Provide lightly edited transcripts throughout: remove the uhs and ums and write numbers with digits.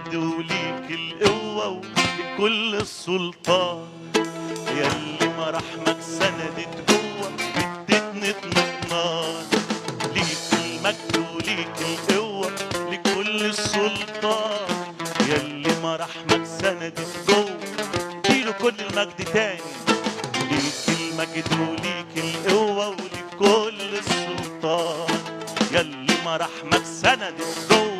المجد وليك القوة ولكل السلطان، ياللي مراحمك سندت جوه ادتني اطمئنان. ليك المجد وليك القوة لكل السلطان، ياللي مراحمك سندت جوه اديله كل المجد تاني. ليك المجد وليك القوة ولكل السلطان، ياللي مراحمك سندت جوه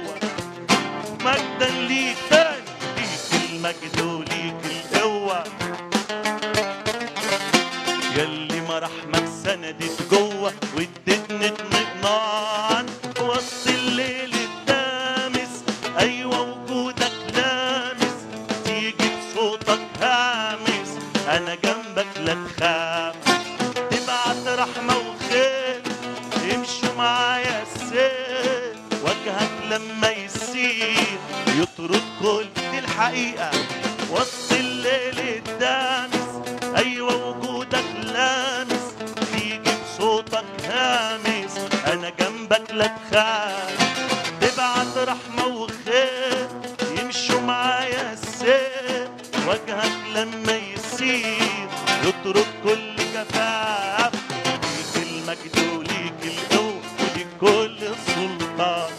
مجدا ليك تاني. ليك المجد وليك القوة ياللي مراحمك سندت جوه وادتني اطمئنان. وسط الليل الدامس ايوه وجودك لامس، تيجي بصوتك هامس انا جنبك لا تخاف. تبعت رحمة وخير امشوا معايا السير، وجهك لما يسير يطرد كل دي الحقيقة. وسط الليل الدامس ايوه وجودك لامس، تيجي بصوتك هامس انا جنبك لا تخاف. تبعت رحمة وخير يمشوا معايا السير، وجهك لما يسير يطرد كل جفاف. ليك المجد وليك القوة ولكل السلطان،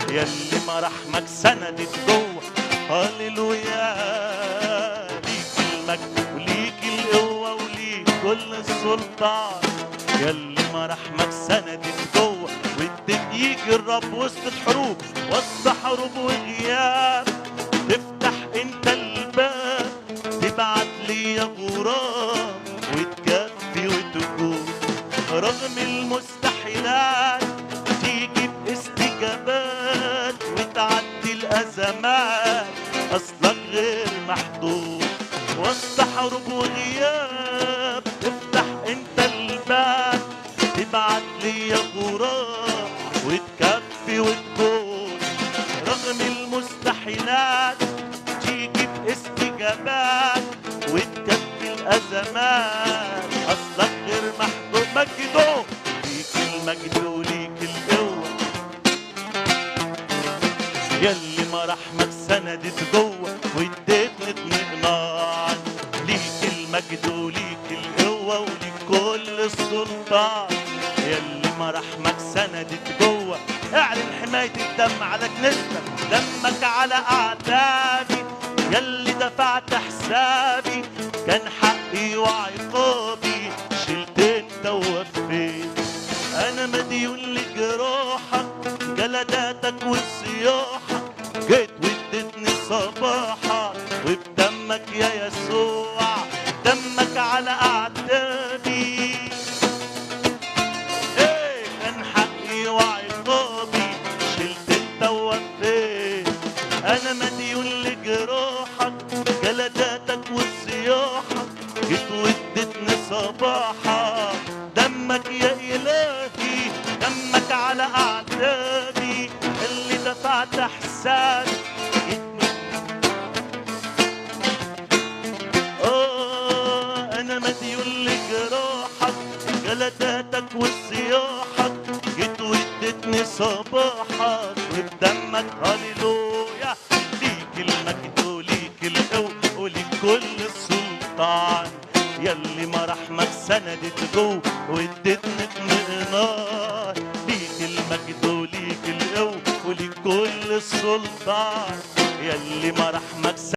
ياللي مراحمك سندت جوه هاليلويا. ليك المجد وليك القوة وليك كل السلطان، ياللي مراحمك سندت جوه واديت. يجي الرب وسط الحروب وسط حروب وغياب، تفتح انت الباب تبعت لي غراب وتكفي وتجود. رغم المستحيلات تيجي باستجابات وتعدي الازمات اصلك غير محدود. وسط حروب وغياب تفتح انت الباب تبعت لي غراب وتكفي وتجود. رغم المستحيلات تيجي باستجابات وتكفي الازمات اصلك غير محدود. مجده ليك المجد وليك القوة ياللي مراحمك سندت جوه واديتني اطمئنان. ليك المجد وليك القوة ولكل السلطان، ياللي مراحمك سندت جوه. اعلن حماية الدم على كنيستك، دمك على اعدادي ياللي دفعت حسابي، كان حقي وعقابي شلت انت ووفيت. انا مديون لجروحك جلداتك وصياحك، جيت واديتني صباحك وبدمك يا يسوع، دمك على اعدادي ايه كان حقي وعقابي شلت انت ووفيت. انا مديون لجروحك جلداتك وصياحك، جيت واديتني صباحك، دمك يا الهي دمك على اعدادي اللي دفعت حسابي. انا مديون لجراحك جلداتك وصياحك، جيت واديتني صباحك وبدمك هاليلويا. ليك المجد وليك القوة ولكل السلطان، ياللي مراحمك سندت جوه واديتني اطمئنان. ليك المجد وليك القوة ولكل السلطان، ياللي مراحمك